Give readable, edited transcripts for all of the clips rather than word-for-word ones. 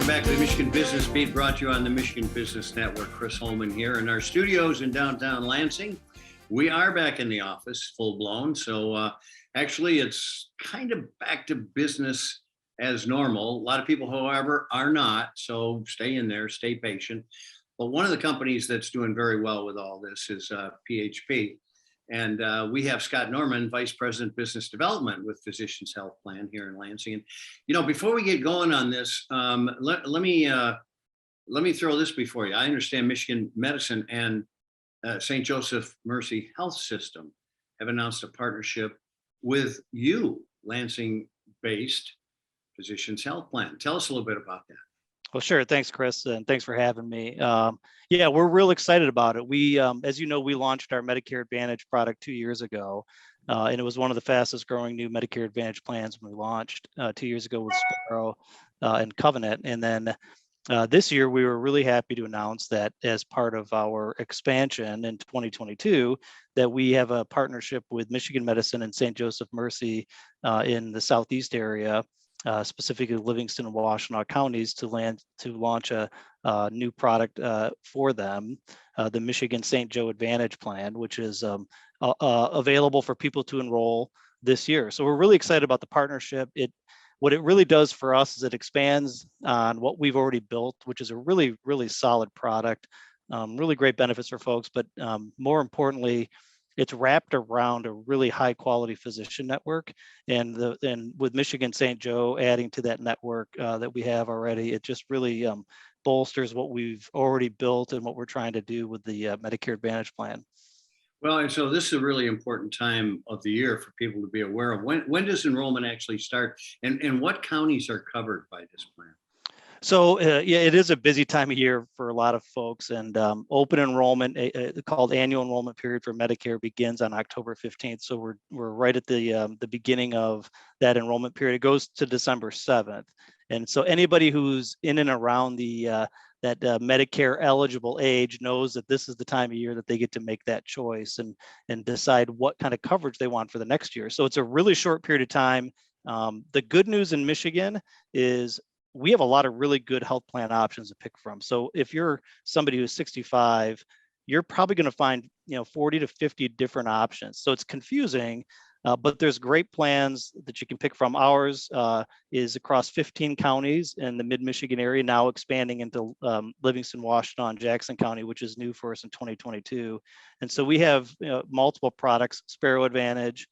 Welcome back to the Michigan Business Beat, brought to you on the Michigan Business Network. Chris Holman here in our studios in downtown Lansing. We are back in the office, full blown. So actually, it's kind of back to business as normal. A lot of people, however, are not. So stay in there, stay patient. But one of the companies that's doing very well with all this is PHP. And we have Scott Norman, Vice President Business Development with Physicians Health Plan here in Lansing. And, you know, before we get going on this, let me throw this before you. I understand Michigan Medicine and St. Joseph Mercy Health System have announced a partnership with you, Lansing-based Physicians Health Plan. Tell us a little bit about that. Well, sure. Thanks, Chris, and thanks for having me. Yeah, we're real excited about it. We, as you know, we launched our Medicare Advantage product 2 years ago, and it was one of the fastest growing new Medicare Advantage plans when we launched 2 years ago with Sparrow and Covenant. And then this year, we were really happy to announce that as part of our expansion in 2022, that we have a partnership with Michigan Medicine and St. Joseph Mercy in the Southeast area. Specifically Livingston and Washtenaw counties to launch a new product for them, the Michigan St. Joe Advantage Plan, which is available for people to enroll this year. So we're really excited about the partnership. What it really does for us is it expands on what we've already built, which is a really, really solid product, really great benefits for folks, but more importantly, it's wrapped around a really high quality physician network, and with Michigan St. Joe adding to that network that we have already, it just really bolsters what we've already built and what we're trying to do with the Medicare Advantage Plan. Well, and so this is a really important time of the year for people to be aware of. When does enrollment actually start, and what counties are covered by this plan? So yeah, it is a busy time of year for a lot of folks, and open enrollment, called annual enrollment period for Medicare, begins on October 15th. So we're right at the beginning of that enrollment period. It goes to December 7th, and so anybody who's in and around that Medicare eligible age knows that this is the time of year that they get to make that choice and decide what kind of coverage they want for the next year. So it's a really short period of time. The good news in Michigan is we have a lot of really good health plan options to pick from. So if you're somebody who's 65, you're probably going to find 40 to 50 different options. So it's confusing, but there's great plans that you can pick from. Ours is across 15 counties in the mid-Michigan area, now expanding into Livingston, Washtenaw, and Jackson County, which is new for us in 2022. And so we have multiple products: Sparrow Advantage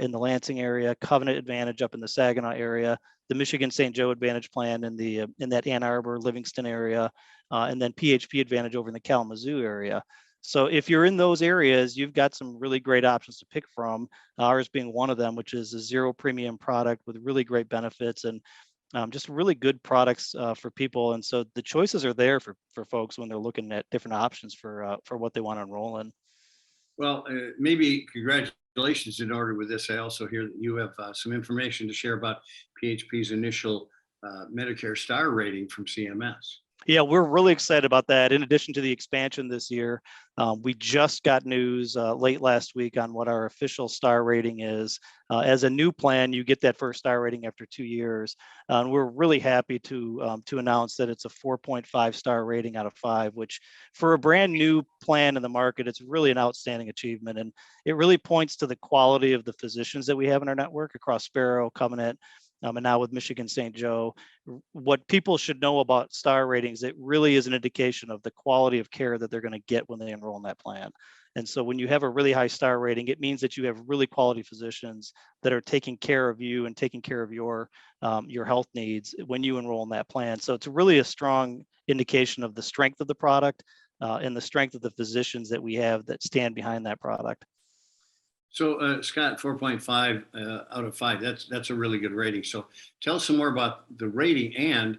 in the Lansing area, Covenant Advantage up in the Saginaw area, the Michigan St. Joe Advantage Plan in that Ann Arbor, Livingston area, and then PHP Advantage over in the Kalamazoo area. So if you're in those areas, you've got some really great options to pick from, ours being one of them, which is a zero premium product with really great benefits and just really good products for people. And so the choices are there for folks when they're looking at different options for what they want to enroll in. Well, maybe congratulations in order with this. I also hear that you have some information to share about PHP's initial Medicare Star Rating from CMS. Yeah, we're really excited about that. In addition to the expansion this year, we just got news late last week on what our official star rating is. As a new plan, you get that first star rating after 2 years. And we're really happy to announce that it's a 4.5 star rating out of 5, which for a brand new plan in the market, it's really an outstanding achievement. And it really points to the quality of the physicians that we have in our network across Sparrow, Covenant, and now with Michigan St. Joe. What people should know about star ratings, it really is an indication of the quality of care that they're going to get when they enroll in that plan. And so when you have a really high star rating, it means that you have really quality physicians that are taking care of you and taking care of your health needs when you enroll in that plan. So it's really a strong indication of the strength of the product and the strength of the physicians that we have that stand behind that product. So Scott, 4.5 out of 5, that's a really good rating. So tell us some more about the rating and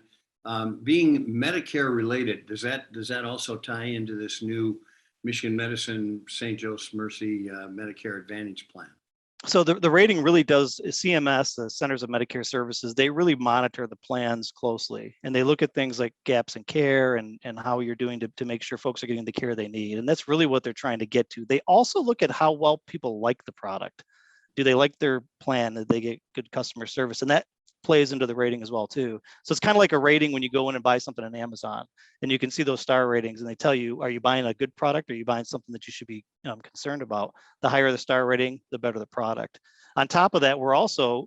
being Medicare related. Does that also tie into this new Michigan Medicine St. Joseph Mercy Medicare Advantage Plan? So the rating really does, CMS, the Centers of Medicare Services, they really monitor the plans closely, and they look at things like gaps in care and how you're doing to make sure folks are getting the care they need. And that's really what they're trying to get to. They also look at how well people like the product. Do they like their plan? Did they get good customer service? And that plays into the rating as well too. So it's kind of like a rating when you go in and buy something on Amazon, and you can see those star ratings, and they tell you, are you buying a good product, or are you buying something that you should be concerned about? The higher the star rating, the better the product. On top of that,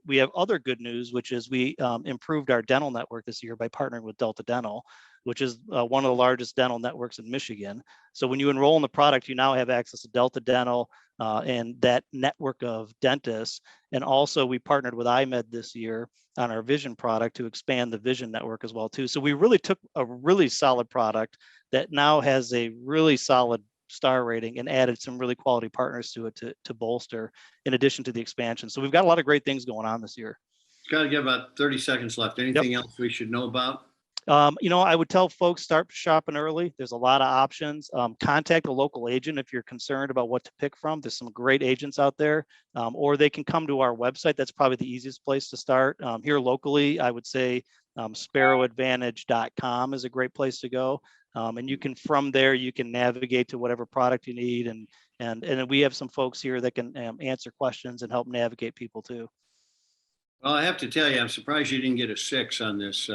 we have other good news, which is we improved our dental network this year by partnering with Delta Dental, which is one of the largest dental networks in Michigan. So when you enroll in the product, you now have access to Delta Dental and that network of dentists. And also we partnered with iMed this year on our vision product to expand the vision network as well too. So we really took a really solid product that now has a really solid star rating and added some really quality partners to it to bolster in addition to the expansion. So we've got a lot of great things going on this year. Got to get about 30 seconds left. Anything else we should know about? I would tell folks, start shopping early. There's a lot of options. Contact a local agent if you're concerned about what to pick from. There's some great agents out there, or they can come to our website. That's probably the easiest place to start. Here locally, I would say sparrowadvantage.com is a great place to go. And you can, from there, you can navigate to whatever product you need. And we have some folks here that can answer questions and help navigate people too. Well, I have to tell you, I'm surprised you didn't get a 6 on this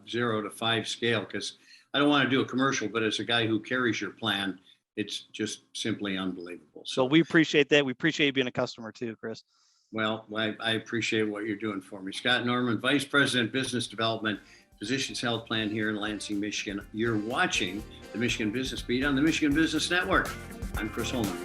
0 to 5 scale, because I don't want to do a commercial, but as a guy who carries your plan, it's just simply unbelievable. So we appreciate that. We appreciate you being a customer too, Chris. Well, I appreciate what you're doing for me. Scott Norman, Vice President, Business Development, Physicians Health Plan here in Lansing, Michigan. You're watching the Michigan Business Beat on the Michigan Business Network. I'm Chris Holman.